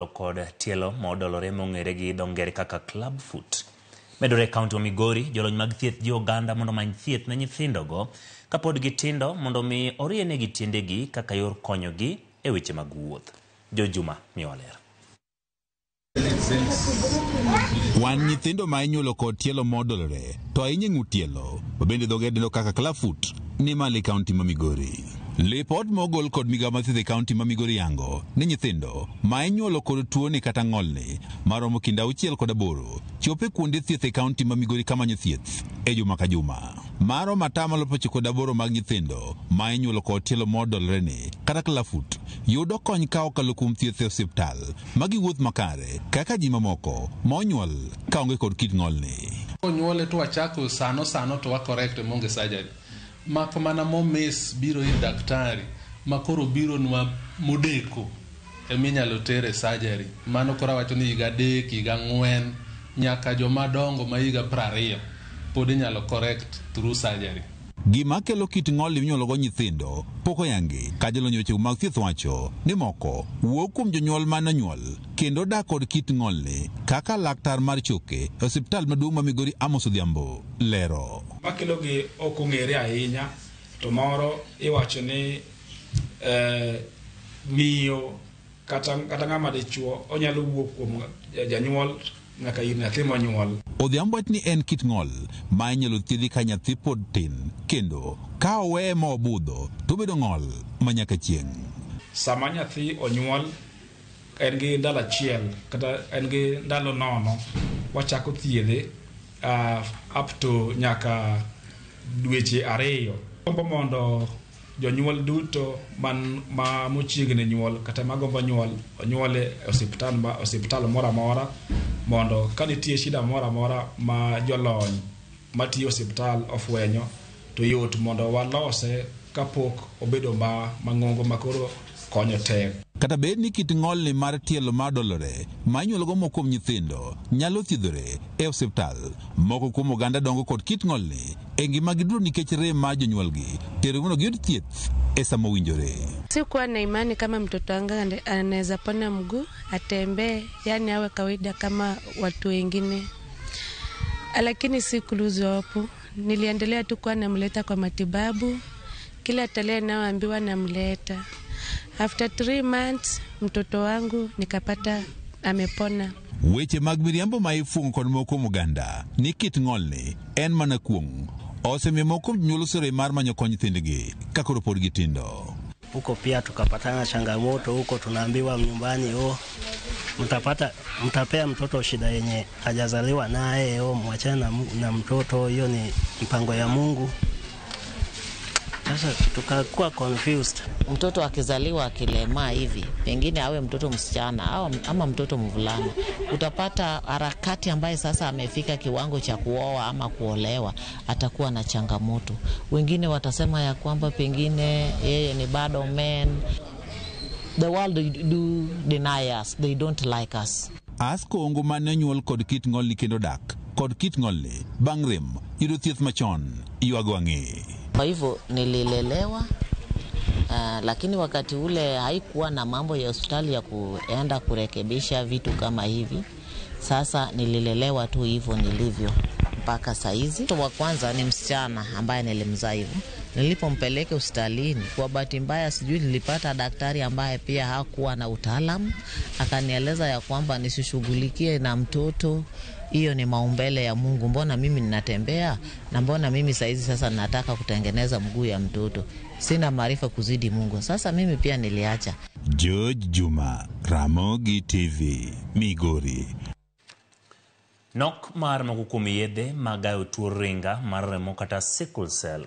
kod tielo modolore mong'ere gi dongere kaka club foot. Medore kaunti wa Migori, jolony mag thieth ji oganda mondo many thieth ne nyithindogo kapod gitindo mondo mi orienegi tiendegi kaka yor konyogi e weche mag wuoth. Jojuma miwaler. Wan nyithindo ma inyuolo kod tielo modolore to ahinya ng'ut tielo bende dhoge dendo kaka club foot ni mali kaunti ma Migori. Lipot mogol kod migawo mar thieth e kaunti ma Migori yango ni nyithindo ma inyuolo kod tuoni kata ng'olni maromo kind 6 kod 8 chope kuonde thieth e kaunti ma Migori kamanyo thieth e juma ka juma. Maromo 18 mag nyithindo ma inyuolo kod tielo modolore ni kata club foot yudo kony ka okalo kuom thieth e osiptal ma giwuoth makare kaka ji mamoko monyuol ka onge kod kit ng'olni. Onyuole to wachako sano to wa correct monge surgery. Mako mana momis biro ir daktari makoro biro nwa modeko eminyalo tere surgery. Mano kora wacho ni higa 3 higa 4 nyaka joma dongo ma higa 20 pod inyalo correct through surgery. Gima kelo kit ng'olni minyuolo go nyithindo pok oyangi ka jolony weche mag thieth wacho ni moko wuok kuom jonyuol manonyuol kendo dak kod kit ng'olni kaka laktar mar choke e osiptal maduong' ma Migori Amos Odhiambo lero. Makelo gi ok ong'ere ahinya to moro iwacho ni miyo kata ng'ama dichuo onyalo wuok kuom janyuol nyaka ir nyathi monyuol. Odhiambo ni en kit ng'ol ma inyalo thiedhi ka nyathi pod tin kendo ka oweye ma obudho to bedo ng'ol ma nyaka chieng'. Sama nyathi onyuol en gi ndalo 1 kata en gi ndalo 9 wachako thiedhe up to nyaka dweche 2. Gombo mondo jonyuol duto ma mochiegni nyuol kata magombo nyuole osiptal moro amora mondo ka nitie shida moro amora ma jolony matiyo osiptal ofwenyo to yot mondo walose kapok obedo mang'ongo makoro konyo tek. Kata bed ni kit ng'olni mar tielo madolore ma inyuolo go moko kuom nyithindo nyalo thiedhore e osiptal, moko kuom oganda dongo kod kit ng'olni e ngima giduro nikech rem ma jonyuolgi tero mondo giyud thieth e sama owinjore. Sikuwa na imani kama mtoto wangu anaweza pona mguu atembee, yani awe kawaida kama watu wengine, lakini sikuluzi hapo. Niliendelea tu kuwa namleta kwa matibabu, kila tarehe naoambiwa namleta. After 3 months mtoto wangu nikapata amepona. Weche mag miriambo ma ifungo kod moko muganda ni kit ng'olni en mana kuong osemiyo moko nyuolo sore mar manyo kony nyithindgi kakoro pod gitindo. Huko pia tukapatana changamoto huko, tunaambiwa nyumbani mtapea mtoto shida yenye hajazaliwa naye, mwachana na mtoto, hiyo ni mpango ya Mungu. Sasa tukakuwa confused. Mtoto akizaliwa akilema hivi, pengine awe mtoto msichana ama mtoto mvulana, utapata harakati ambaye sasa amefika kiwango cha kuoa ama kuolewa, atakuwa na changamoto. Wengine watasema ya kwamba pengine yeye ni bado man. The world do deny us, they don't like us. Asko ongo mane nyuol kod kit ng'olni kendo dak kod kit ng'olni bang' rem yudo thieth machon yuago ang'e. Kwa hivyo nililelewa, lakini wakati ule haikuwa na mambo ya hospitali ya kuenda kurekebisha vitu kama hivi. Sasa nililelewa tu hivyo nilivyo mpaka saizi. Mtoto wa kwanza ni msichana ambaye nilimzaa hivyo. Nilipompeleka hospitalini, kwa bahati mbaya sijui nilipata daktari ambaye pia hakuwa na utaalamu, akanieleza ya kwamba nisishughulikie na mtoto, hiyo ni maumbile ya Mungu. Mbona mimi ninatembea na mbona mimi saizi sasa nataka kutengeneza mguu ya mtoto? Sina maarifa kuzidi Mungu. Sasa mimi pia niliacha. George Juma, Ramogi TV, Migori. Nok mar moko kuom yedhe magayo tuo ringa mar remo kata sickle cell